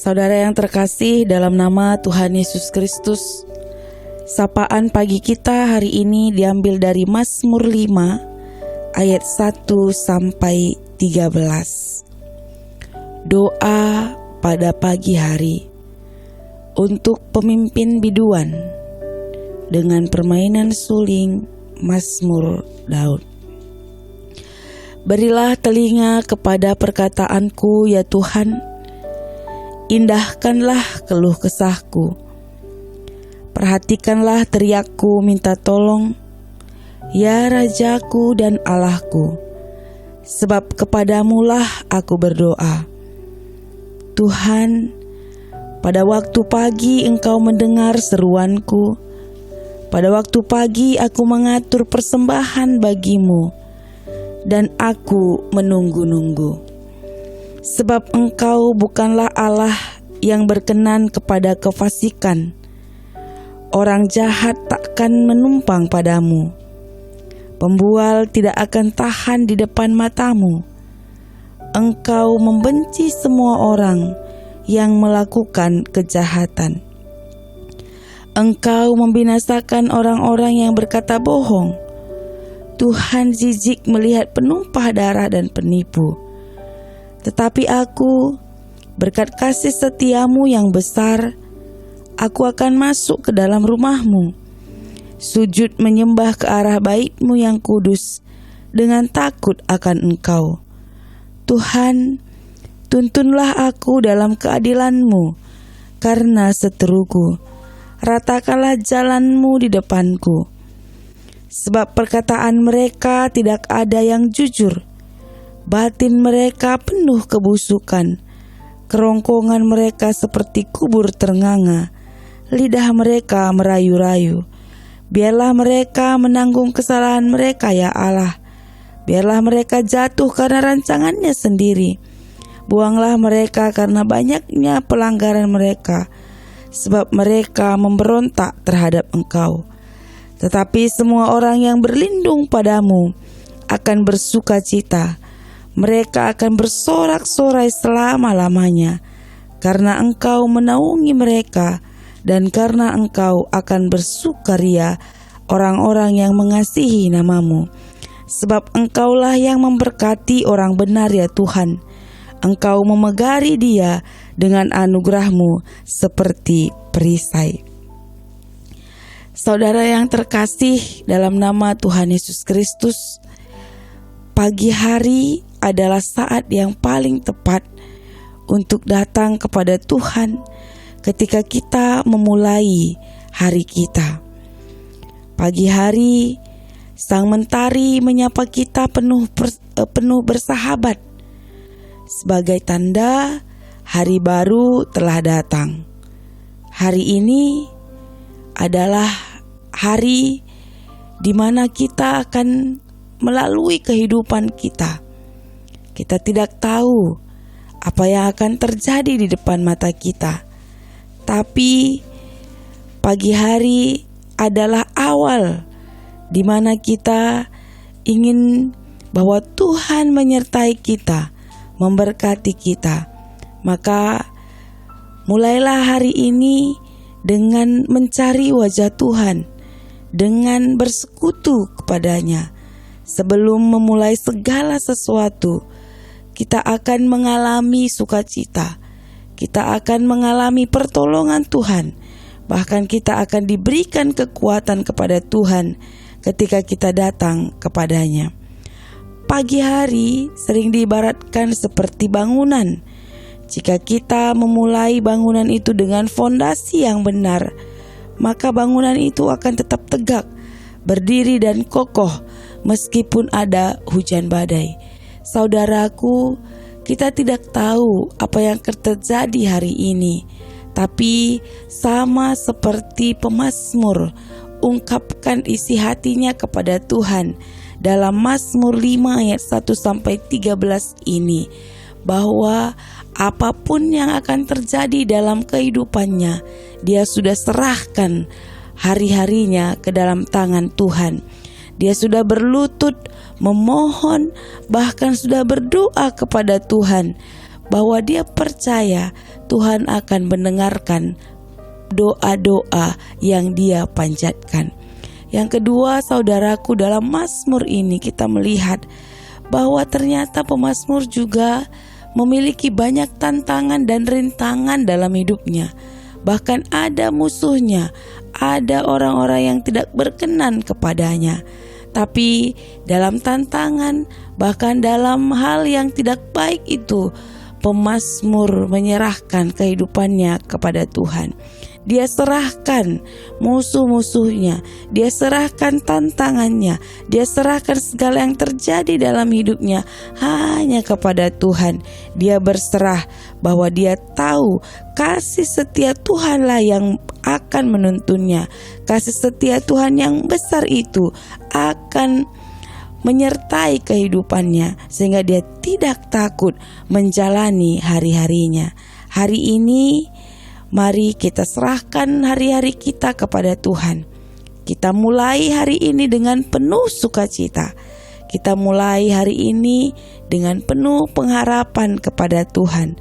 Saudara yang terkasih dalam nama Tuhan Yesus Kristus, sapaan pagi kita hari ini diambil dari Mazmur 5 ayat 1 sampai 13. Doa pada pagi hari untuk pemimpin biduan dengan permainan suling Mazmur Daud. Berilah telinga kepada perkataanku ya Tuhan, indahkanlah keluh kesahku. Perhatikanlah teriakku minta tolong, ya Rajaku dan Allahku, sebab kepadamulah aku berdoa. Tuhan, pada waktu pagi Engkau mendengar seruanku. Pada waktu pagi aku mengatur persembahan bagimu, dan aku menunggu-nunggu. Sebab Engkau bukanlah Allah yang berkenan kepada kefasikan. Orang jahat takkan menumpang padamu. Pembual tidak akan tahan di depan matamu. Engkau membenci semua orang yang melakukan kejahatan. Engkau membinasakan orang-orang yang berkata bohong. Tuhan jijik melihat penumpah darah dan penipu. Tetapi aku, berkat kasih setiamu yang besar, aku akan masuk ke dalam rumahmu, sujud menyembah ke arah baitmu yang kudus, dengan takut akan Engkau. Tuhan, tuntunlah aku dalam keadilanmu, karena seteruku, ratakanlah jalanmu di depanku. Sebab perkataan mereka tidak ada yang jujur, batin mereka penuh kebusukan, kerongkongan mereka seperti kubur ternganga, lidah mereka merayu-rayu. Biarlah mereka menanggung kesalahan mereka ya Allah, biarlah mereka jatuh karena rancangannya sendiri. Buanglah mereka karena banyaknya pelanggaran mereka, sebab mereka memberontak terhadap Engkau. Tetapi semua orang yang berlindung padamu akan bersuka cita. Mereka akan bersorak-sorai selama-lamanya, karena Engkau menaungi mereka, dan karena Engkau akan bersukaria orang-orang yang mengasihi namamu. Sebab Engkaulah yang memberkati orang benar ya Tuhan. Engkau memegari dia dengan anugerah-Mu seperti perisai. Saudara yang terkasih dalam nama Tuhan Yesus Kristus, pagi hari adalah saat yang paling tepat untuk datang kepada Tuhan ketika kita memulai hari kita. Pagi hari, Sang Mentari menyapa kita penuh bersahabat, sebagai tanda hari baru telah datang. Hari ini adalah hari di mana kita akan melalui kehidupan kita. Kita tidak tahu apa yang akan terjadi di depan mata kita. Tapi pagi hari adalah awal di mana kita ingin bahwa Tuhan menyertai kita, memberkati kita. Maka mulailah hari ini dengan mencari wajah Tuhan, dengan bersekutu kepadanya. Sebelum memulai segala sesuatu, kita akan mengalami sukacita, kita akan mengalami pertolongan Tuhan, bahkan kita akan diberikan kekuatan kepada Tuhan ketika kita datang kepadanya. Pagi hari sering diibaratkan seperti bangunan. Jika kita memulai bangunan itu dengan fondasi yang benar, maka bangunan itu akan tetap tegak, berdiri dan kokoh meskipun ada hujan badai. Saudaraku, kita tidak tahu apa yang terjadi hari ini, tapi sama seperti pemazmur ungkapkan isi hatinya kepada Tuhan dalam Mazmur 5 ayat 1 sampai 13 ini, bahwa apapun yang akan terjadi dalam kehidupannya, dia sudah serahkan hari-harinya ke dalam tangan Tuhan. Dia sudah berlutut memohon, bahkan sudah berdoa kepada Tuhan bahwa dia percaya Tuhan akan mendengarkan doa-doa yang dia panjatkan. Yang kedua, saudaraku, dalam Mazmur ini kita melihat bahwa ternyata pemazmur juga memiliki banyak tantangan dan rintangan dalam hidupnya. Bahkan ada musuhnya, ada orang-orang yang tidak berkenan kepadanya. Tapi dalam tantangan, bahkan dalam hal yang tidak baik itu, pemazmur menyerahkan kehidupannya kepada Tuhan. Dia serahkan musuh-musuhnya, dia serahkan tantangannya, dia serahkan segala yang terjadi dalam hidupnya hanya kepada Tuhan. Dia berserah bahwa dia tahu kasih setia Tuhanlah yang akan menuntunnya. Kasih setia Tuhan yang besar itu akan menyertai kehidupannya sehingga dia tidak takut menjalani hari-harinya. Hari ini mari kita serahkan hari-hari kita kepada Tuhan. Kita mulai hari ini dengan penuh sukacita. Kita mulai hari ini dengan penuh pengharapan kepada Tuhan.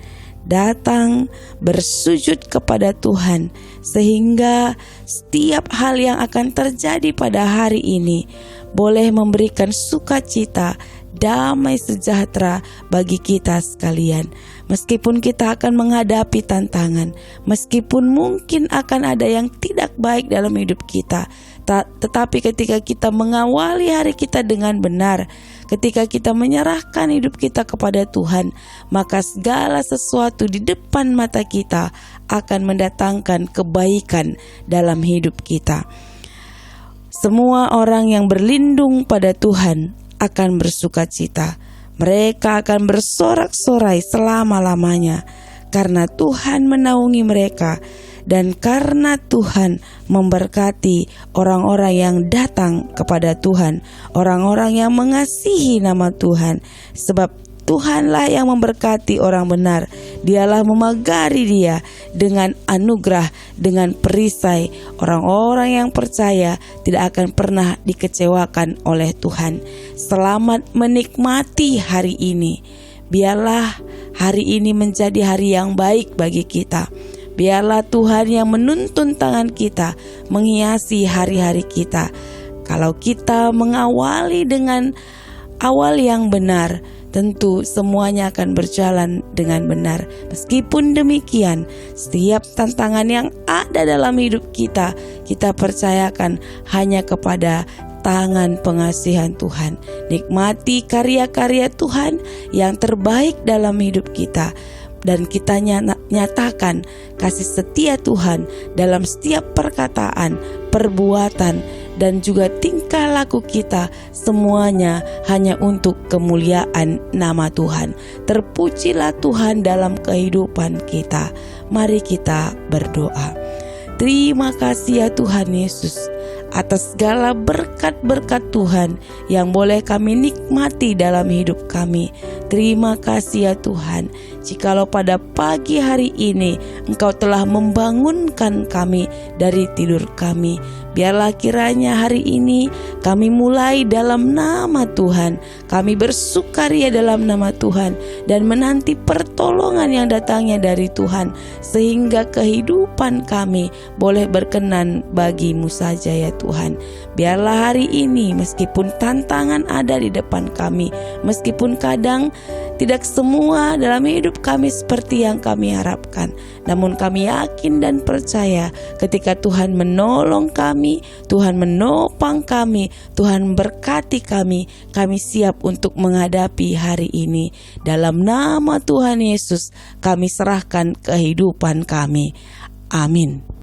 Datang bersujud kepada Tuhan sehingga setiap hal yang akan terjadi pada hari ini boleh memberikan sukacita, damai sejahtera bagi kita sekalian. Meskipun kita akan menghadapi tantangan, meskipun mungkin akan ada yang tidak baik dalam hidup kita, tetapi ketika kita mengawali hari kita dengan benar, ketika kita menyerahkan hidup kita kepada Tuhan, maka segala sesuatu di depan mata kita akan mendatangkan kebaikan dalam hidup kita. Semua orang yang berlindung pada Tuhan akan bersukacita. Mereka akan bersorak-sorai selama-lamanya karena Tuhan menaungi mereka dan karena Tuhan memberkati orang-orang yang datang kepada Tuhan, orang-orang yang mengasihi nama Tuhan. Sebab Tuhanlah yang memberkati orang benar. Dialah memagari dia dengan anugerah, dengan perisai. Orang-orang yang percaya tidak akan pernah dikecewakan oleh Tuhan. Selamat menikmati hari ini. Biarlah hari ini menjadi hari yang baik bagi kita. Biarlah Tuhan yang menuntun tangan kita menghiasi hari-hari kita. Kalau kita mengawali dengan awal yang benar, tentu semuanya akan berjalan dengan benar. Meskipun demikian, setiap tantangan yang ada dalam hidup kita, kita percayakan hanya kepada tangan pengasihan Tuhan. Nikmati karya-karya Tuhan yang terbaik dalam hidup kita. Dan kita nyatakan kasih setia Tuhan dalam setiap perkataan, perbuatan, dan juga tingkah laku kita, semuanya hanya untuk kemuliaan nama Tuhan. Terpujilah Tuhan dalam kehidupan kita. Mari kita berdoa. Terima kasih ya Tuhan Yesus atas segala berkat-berkat Tuhan yang boleh kami nikmati dalam hidup kami. Terima kasih ya Tuhan, jikalau pada pagi hari ini Engkau telah membangunkan kami dari tidur kami. Biarlah kiranya hari ini kami mulai dalam nama Tuhan. Kami bersukaria dalam nama Tuhan dan menanti pertolongan yang datangnya dari Tuhan, sehingga kehidupan kami boleh berkenan bagimu saja ya Tuhan. Biarlah hari ini meskipun tantangan ada di depan kami, meskipun kadang tidak semua dalam hidup kami seperti yang kami harapkan, namun kami yakin dan percaya ketika Tuhan menolong kami, Tuhan menopang kami, Tuhan berkati kami, kami siap untuk menghadapi hari ini. Dalam nama Tuhan Yesus kami serahkan kehidupan kami. Amin.